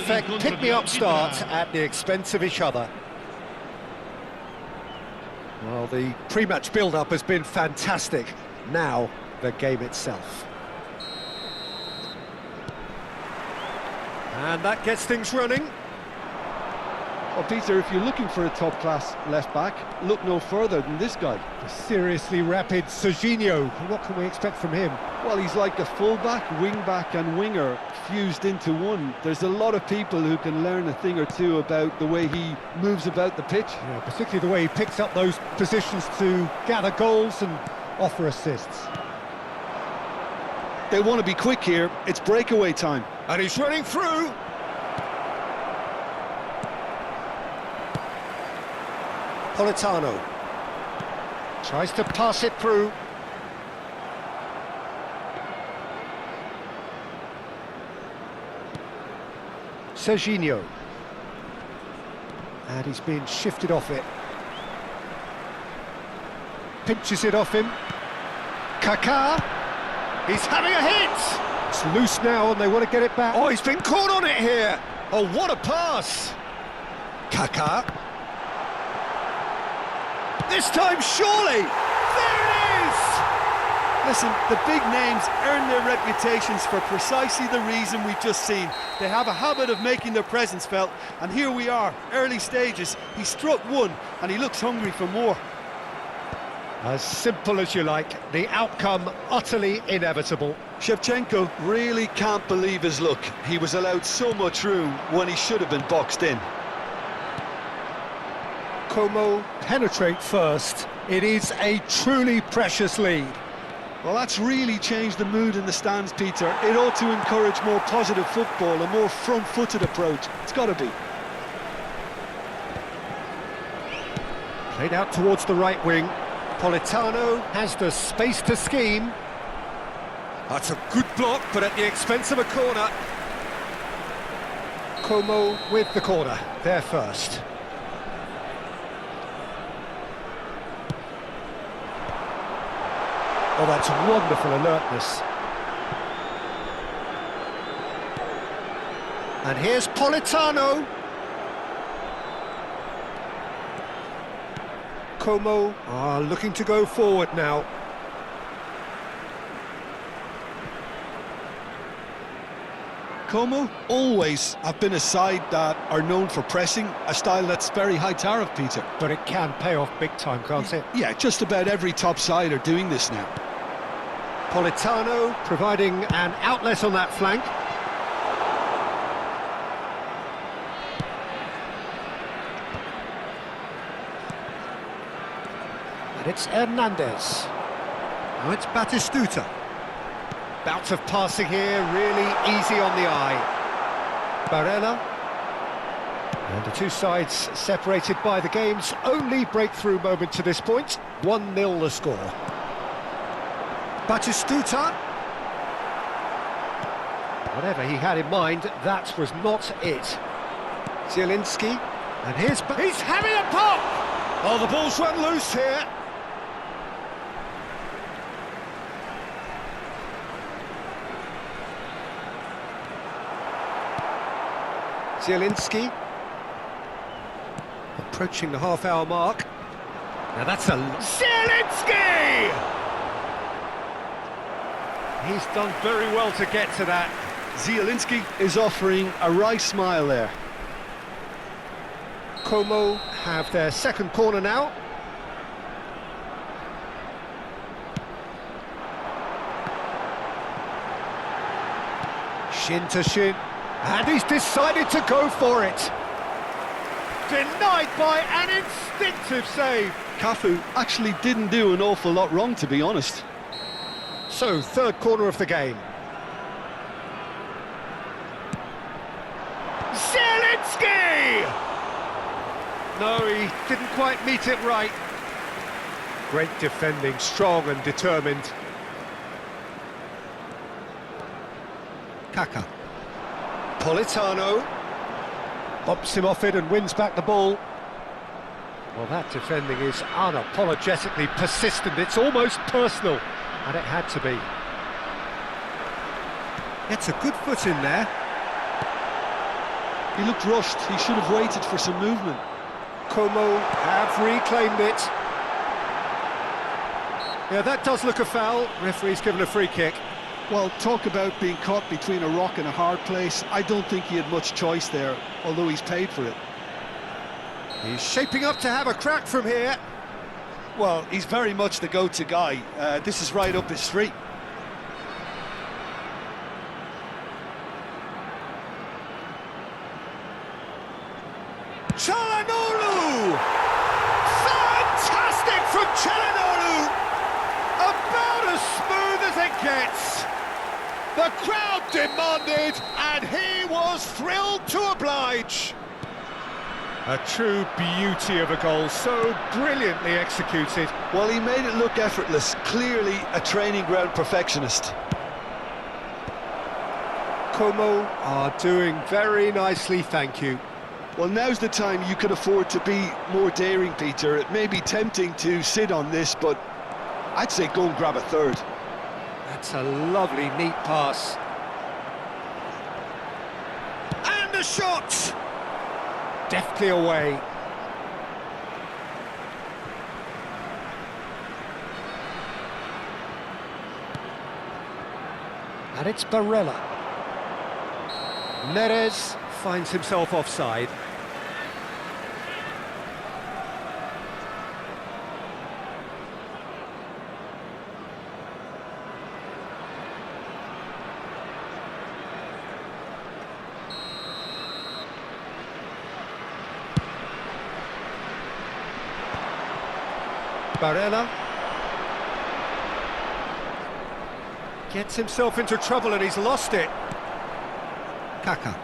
perfect pick-me-up start at the expense of each other. Well, the pre-match build-up has been fantastic. Now, the game itself. And that gets things running. Well, Peter, if you're looking for a top-class left-back, look no further than this guy. The seriously rapid Serginho. What can we expect from him? Well, he's like a full-back, wing-back and winger fused into one. There's a lot of people who can learn a thing or two about the way he moves about the pitch. Yeah, particularly the way he picks up those positions to gather goals and offer assists. They want to be quick here. It's breakaway time. And he's running through. Politano tries to pass it through. Serginho. And he's being shifted off it. Pinches it off him. Kaká. He's having a hit! It's loose now and they want to get it back. Oh, he's been caught on it here! Oh, what a pass! Kaká. This time, surely! There it is! Listen, the big names earn their reputations for precisely the reason we've just seen. They have a habit of making their presence felt, and here we are, early stages. He struck one, and he looks hungry for more. As simple as you like, the outcome utterly inevitable. Shevchenko really can't believe his luck. He was allowed so much room when he should have been boxed in. Como penetrate first. It is a truly precious lead. Well, that's really changed the mood in the stands, Peter. It ought to encourage more positive football, a more front-footed approach. It's got to be. Played out towards the right wing. Politano has the space to scheme. That's a good block, but at the expense of a corner. Como with the corner, there first. Oh, that's wonderful alertness. And here's Politano. Como are looking to go forward now. Como always have been a side that are known for pressing, a style that's very high tariff, Peter. But it can pay off big time, can't it? Yeah, just about every top side are doing this now. Politano providing an outlet on that flank. And it's Hernandez. Now it's Batistuta. Bout of passing here, really easy on the eye. Barella. And the two sides separated by the game's only breakthrough moment to this point. 1-0 the score. Batistuta. Whatever he had in mind, that was not it. Zielinski. And here's... He's having a pop! Oh, the ball's run loose here. Zielinski. Approaching the half-hour mark. Now that's a... Zielinski! He's done very well to get to that. Zielinski is offering a wry smile there. Como have their second corner now. Shin to shin. And he's decided to go for it. Denied by an instinctive save. Cafu actually didn't do an awful lot wrong, to be honest. So, third corner of the game. Zielinski! No, he didn't quite meet it right. Great defending, strong and determined. Kaká. Politano. Bumps him off it and wins back the ball. Well, that defending is unapologetically persistent. It's almost personal. And it had to be. Gets a good foot in there. He looked rushed. He should have waited for some movement. Como have reclaimed it. Yeah, that does look a foul. Referee's given a free kick. Well, talk about being caught between a rock and a hard place. I don't think he had much choice there, although he's paid for it. He's shaping up to have a crack from here. Well, he's very much the go-to guy. This is right up his street. Çalhanoğlu! Fantastic from Çalhanoğlu! About as smooth as it gets. The crowd demanded, and he was thrilled to oblige. A true beauty of a goal, so brilliantly executed. Well, he made it look effortless. Clearly a training ground perfectionist. Como are doing very nicely, thank you. Well, now's the time you can afford to be more daring, Peter. It may be tempting to sit on this, but I'd say go and grab a third. That's a lovely, neat pass. And a shot! Deftly away. And it's Barella. Neres finds himself offside. Barella gets himself into trouble and he's lost it. Kaka.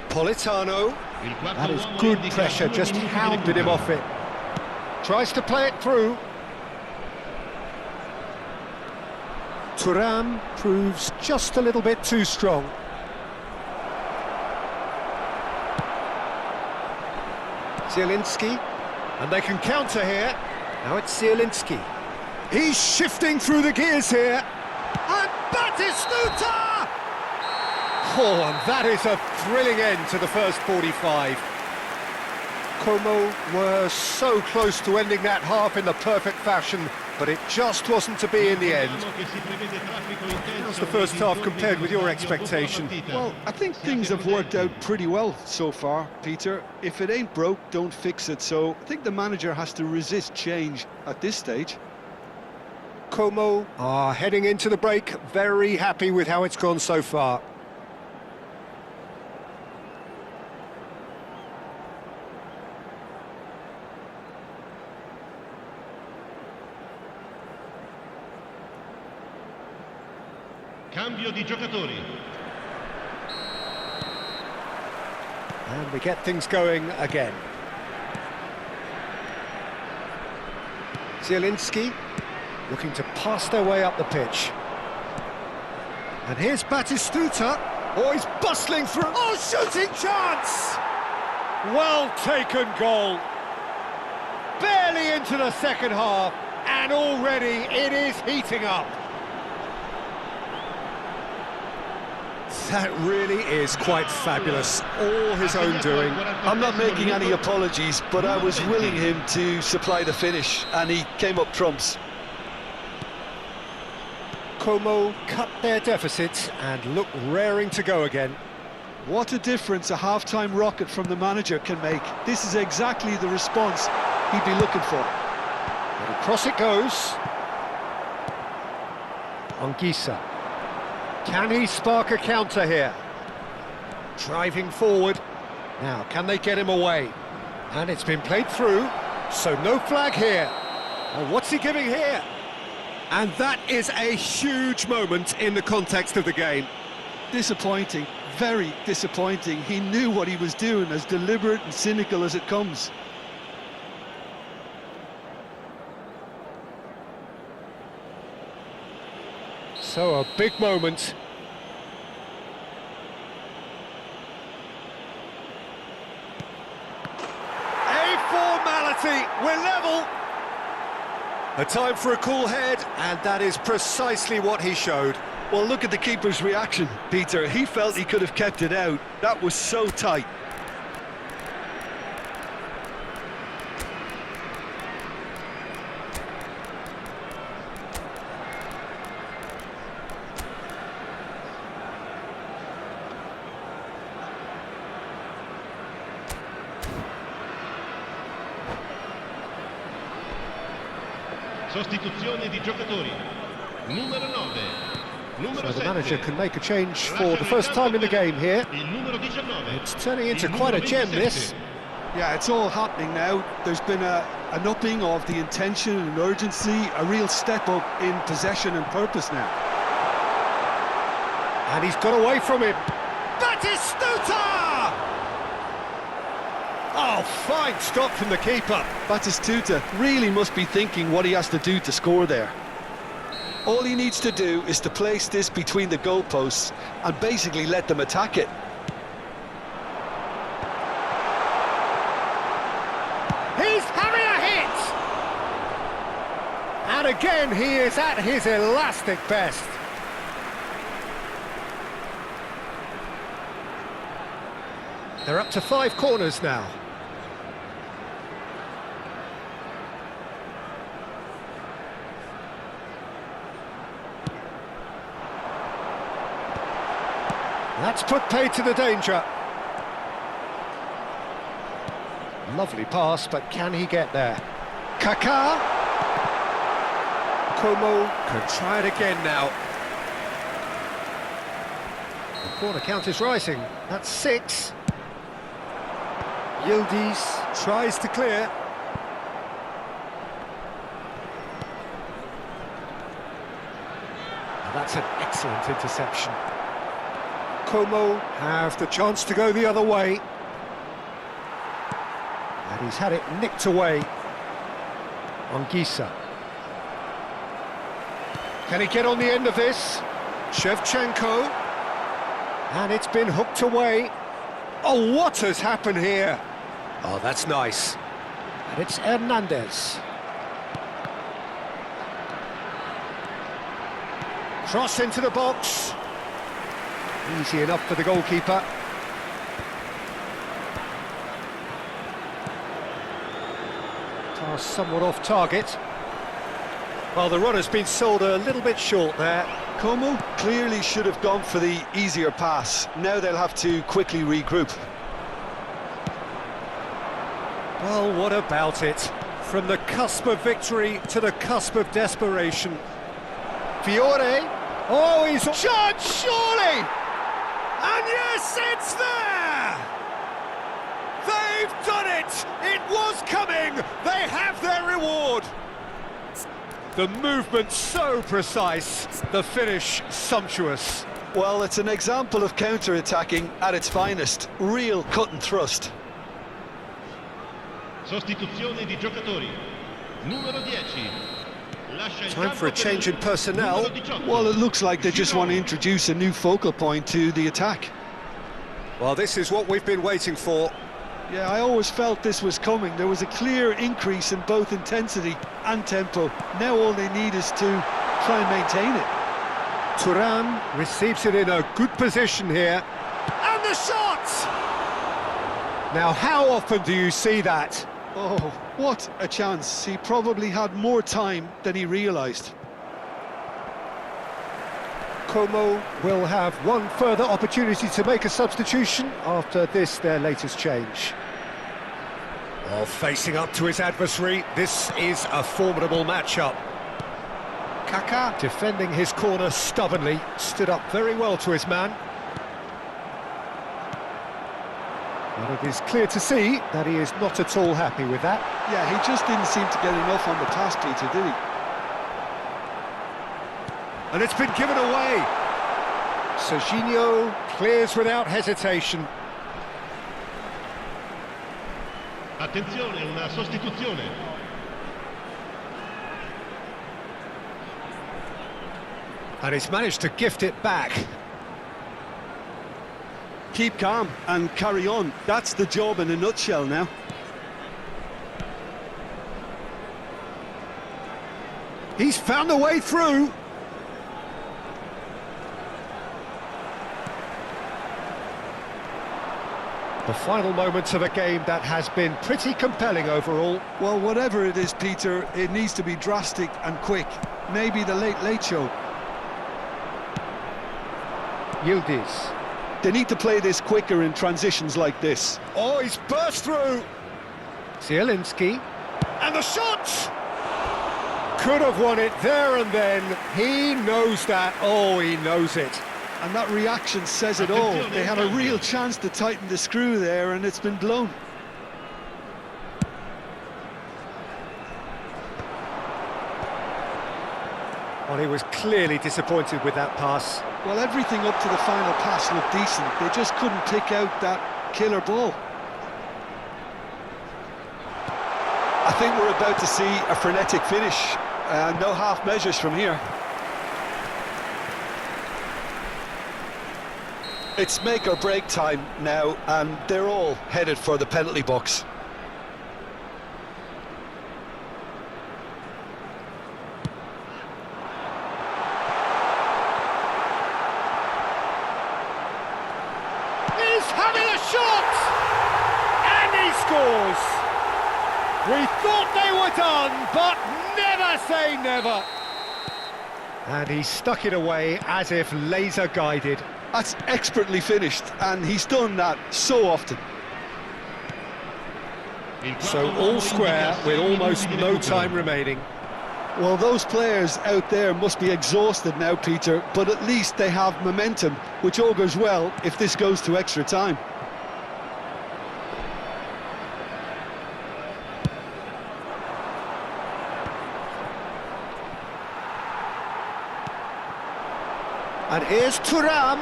Politano. That is good pressure, just hounded him off it. Tries to play it through. Thuram proves just a little bit too strong. Zielinski, and they can counter here. Now it's Zielinski. He's shifting through the gears here. And Batistuta! Oh, and that is a thrilling end to the first 45. Como were so close to ending that half in the perfect fashion, but it just wasn't to be in the end. How's the first half compared with your expectation? Well, I think things have worked out pretty well so far, Peter. If it ain't broke, don't fix it. So I think the manager has to resist change at this stage. Como are heading into the break, very happy with how it's gone so far. Cambio di giocatori. And we get things going again. Zielinski looking to pass their way up the pitch. And here's Batistuta. Oh, he's bustling through. Oh, shooting chance! Well taken goal. Barely into the second half, and already it is heating up. That really is quite fabulous, all his own doing. I'm not making any apologies, but I was willing him to supply the finish, and he came up trumps. Como cut their deficit and look raring to go again. What a difference a half-time rocket from the manager can make. This is exactly the response he'd be looking for. And across it goes. Anguissa. Can he spark a counter here? Driving forward. Now, can they get him away? And it's been played through, so no flag here. Oh, what's he giving here? And that is a huge moment in the context of the game. Disappointing, very disappointing. He knew what he was doing, as deliberate and cynical as it comes. So a big moment. A formality, we're level. A time for a cool head, and that is precisely what he showed. Well, look at the keeper's reaction, Peter. He felt he could have kept it out. That was so tight. Sostituzione di giocatori. Numero 9. Numero So the 7. manager can make a change for the first time in the game here. Il numero 19. It's turning into Il quite a numero gem, 27. this. Yeah, it's all happening now. There's been an upping of the intention and urgency, a real step up in possession and purpose now. And he's got away from him. Batistuta! Oh, fine stop from the keeper. Batistuta really must be thinking what he has to do to score there. All he needs to do is to place this between the goalposts and basically let them attack it. He's having a hit! And again, he is at his elastic best. They're up to 5 corners now. That's put paid to the danger. Lovely pass, but can he get there? Kaká. Como can try it again now. The corner count is rising. That's 6. Yildiz tries to clear. That's an excellent interception. Como have the chance to go the other way. And he's had it nicked away on Gisa. Can he get on the end of this? Shevchenko. And it's been hooked away. Oh, what has happened here? Oh, that's nice. And it's Hernandez. Cross into the box. Easy enough for the goalkeeper. Pass somewhat off target. Well, the runner's been sold a little bit short there. Como clearly should have gone for the easier pass. Now they'll have to quickly regroup. Well, what about it? From the cusp of victory to the cusp of desperation. Fiore. Oh, he's shot, surely! And yes, it's there! They've done it! It was coming! They have their reward! The movement so precise, the finish sumptuous. Well, it's an example of counter-attacking at its finest. Real cut and thrust. Sostituzione di giocatori. Numero 10. Lascia il Time campo for a per change il in personnel. numero 18. Well, it looks like they just want to introduce a new focal point to the attack. Well, this is what we've been waiting for. Yeah, I always felt this was coming. There was a clear increase in both intensity and tempo. Now all they need is to try and maintain it. Thuram receives it in a good position here. And the shot! Now, how often do you see that? Oh, what a chance. He probably had more time than he realised. Como will have one further opportunity to make a substitution after this, their latest change. Oh, facing up to his adversary, this is a formidable matchup. Kaká, defending his corner stubbornly, stood up very well to his man. But it is clear to see that he is not at all happy with that. Yeah, he just didn't seem to get enough on the pass, Peter, did he? And it's been given away. Serginho clears without hesitation. Attenzione, una sostituzione. And he's managed to gift it back. Keep calm and carry on. That's the job in a nutshell now. He's found a way through. The final moments of a game that has been pretty compelling overall. Well, whatever it is, Peter, it needs to be drastic and quick. Maybe the late show. Yildiz. They need to play this quicker in transitions like this. Oh, he's burst through! Zielinski. And the shot! Could have won it there and then. He knows that. Oh, he knows it. And that reaction says it all. They had a real chance to tighten the screw there, and it's been blown. Well, he was clearly disappointed with that pass. Well, everything up to the final pass looked decent. They just couldn't pick out that killer ball. I think we're about to see a frenetic finish. No half measures from here. It's make or break time now, and they're all headed for the penalty box. He's having a shot! And he scores! We thought they were done, but never say never! And he stuck it away as if laser guided. That's expertly finished, and he's done that so often. So all square with almost no time remaining. Well, those players out there must be exhausted now, Peter, but at least they have momentum, which augurs well if this goes to extra time. And here's Thuram,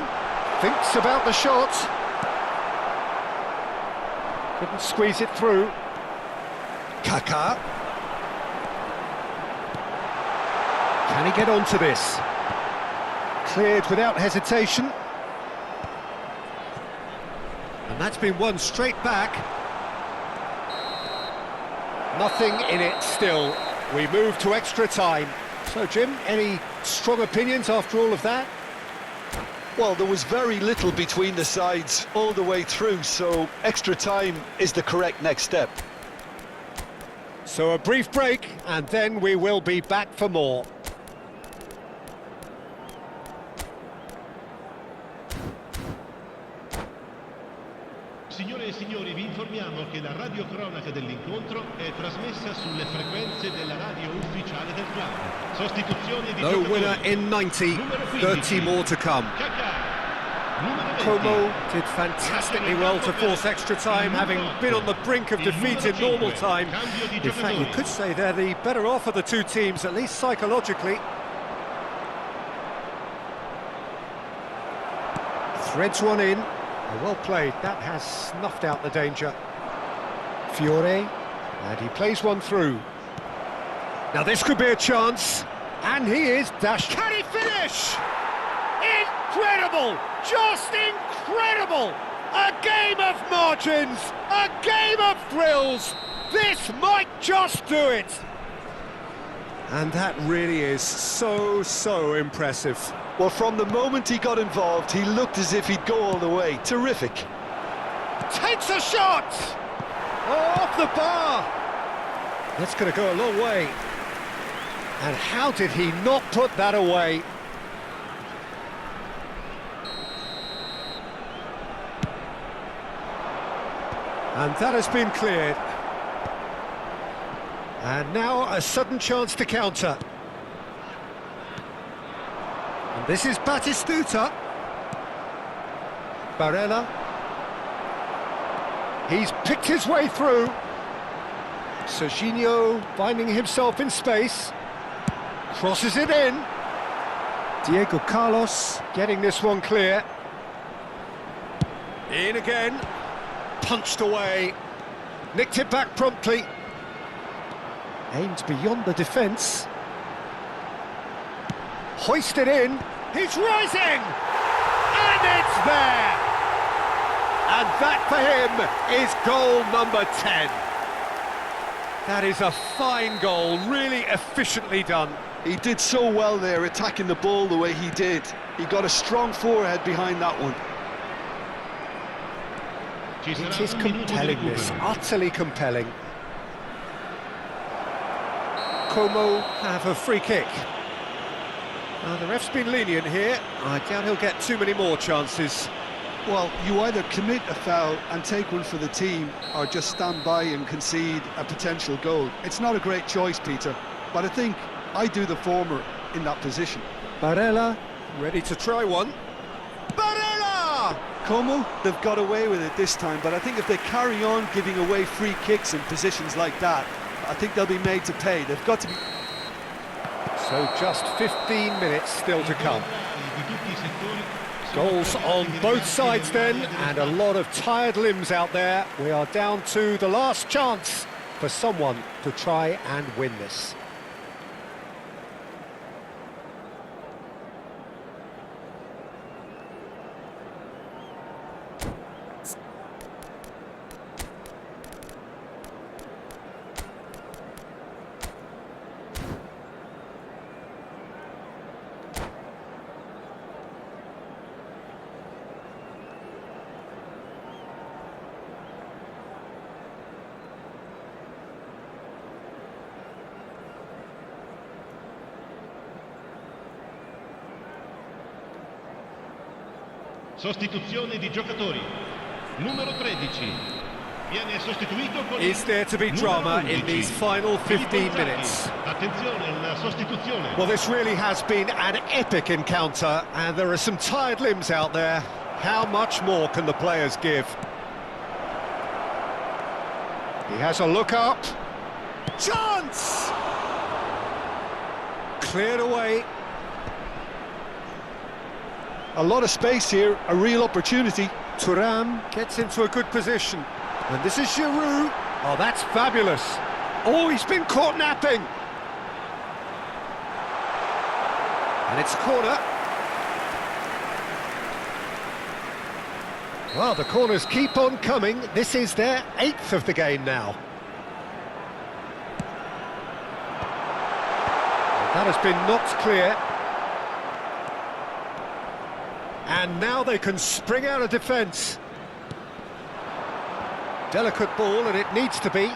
thinks about the shot. Couldn't squeeze it through. Kaká. Can he get onto this? Cleared without hesitation. And that's been won straight back. Nothing in it still. We move to extra time. So, Jim, any strong opinions after all of that? Well, there was very little between the sides all the way through, so extra time is the correct next step. So a brief break, and then we will be back for more. Signore e signori, vi informiamo che la radiocronaca dell'incontro è trasmessa sulle frequenze della radio ufficiale del club. Sostituzione di No giocatori. winner in 90, 30 more to come. Como did fantastically well to force extra time, having been on the brink of defeat in normal time. In fact, you could say they're the better off of the two teams, at least psychologically. Threads one in. Well played, that has snuffed out the danger. Fiore, and he plays one through. Now this could be a chance, and he is dashed. Can he finish? Incredible! Just incredible! A game of margins, a game of thrills. This might just do it. And that really is so impressive. Well, from the moment he got involved, he looked as if he'd go all the way. Terrific. Takes a shot! Oh, off the bar! That's going to go a long way. And how did he not put that away? And that has been cleared. And now a sudden chance to counter. And this is Batistuta. Barella. He's picked his way through. Serginho finding himself in space. Crosses it in. Diego Carlos getting this one clear. In again. Punched away. Nicked it back promptly. Aimed beyond the defence. Hoisted in. He's rising! And it's there! And that for him is goal number 10. That is a fine goal, really efficiently done. He did so well there, attacking the ball the way he did. He got a strong forehead behind that one. Ci sarà It is un minuto di compelling, this, recupero. utterly compelling. Como have a free kick. The ref's been lenient here. I doubt he'll get too many more chances. Well, you either commit a foul and take one for the team, or just stand by and concede a potential goal. It's not a great choice, Peter, but I think I do the former in that position. Barella, ready to try one. Barella! Como, they've got away with it this time, but I think if they carry on giving away free kicks in positions like that, I think they'll be made to pay. They've got to be... So just 15 minutes still to come. Goals on both sides then, and a lot of tired limbs out there. We are down to the last chance for someone to try and win this. Sostituzione di giocatori. Numero 13. Viene sostituito con Is there to be drama in these final 15 minutes? Attenzione, una sostituzione. Well, this really has been an epic encounter, and there are some tired limbs out there. How much more can the players give? He has a look up. Chance! Cleared away. A lot of space here, a real opportunity. Thuram gets into a good position. And this is Giroud. Oh, that's fabulous. Oh, he's been caught napping. And it's a corner. Well, the corners keep on coming. This is their 8th of the game now. That has been knocked clear. And now they can spring out of defence. Delicate ball, and it needs to be.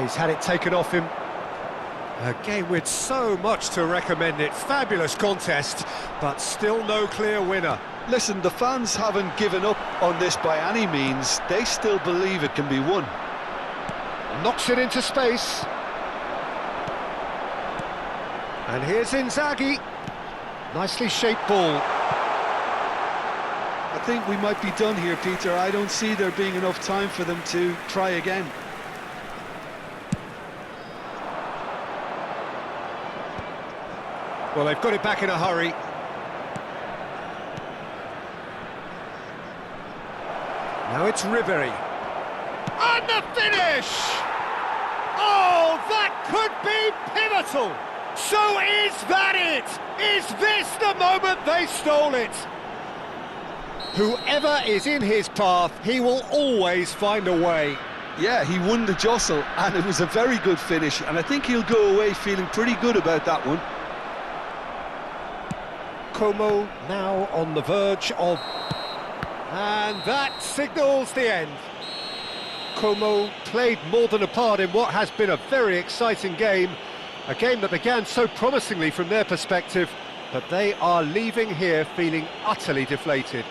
He's had it taken off him. A game with so much to recommend it. Fabulous contest, but still no clear winner. Listen, the fans haven't given up on this by any means. They still believe it can be won. Knocks it into space. And here's Inzaghi. Nicely shaped ball. I think we might be done here, Peter. I don't see there being enough time for them to try again. Well, they've got it back in a hurry. Now it's Ribery. And the finish! Oh, that could be pivotal! So is that it? Is this the moment they stole it? Whoever is in his path, he will always find a way. Yeah, he won the jostle, and it was a very good finish, and I think he'll go away feeling pretty good about that one. Como now on the verge of... And that signals the end. Como played more than a part in what has been a very exciting game. A game that began so promisingly from their perspective, but they are leaving here feeling utterly deflated.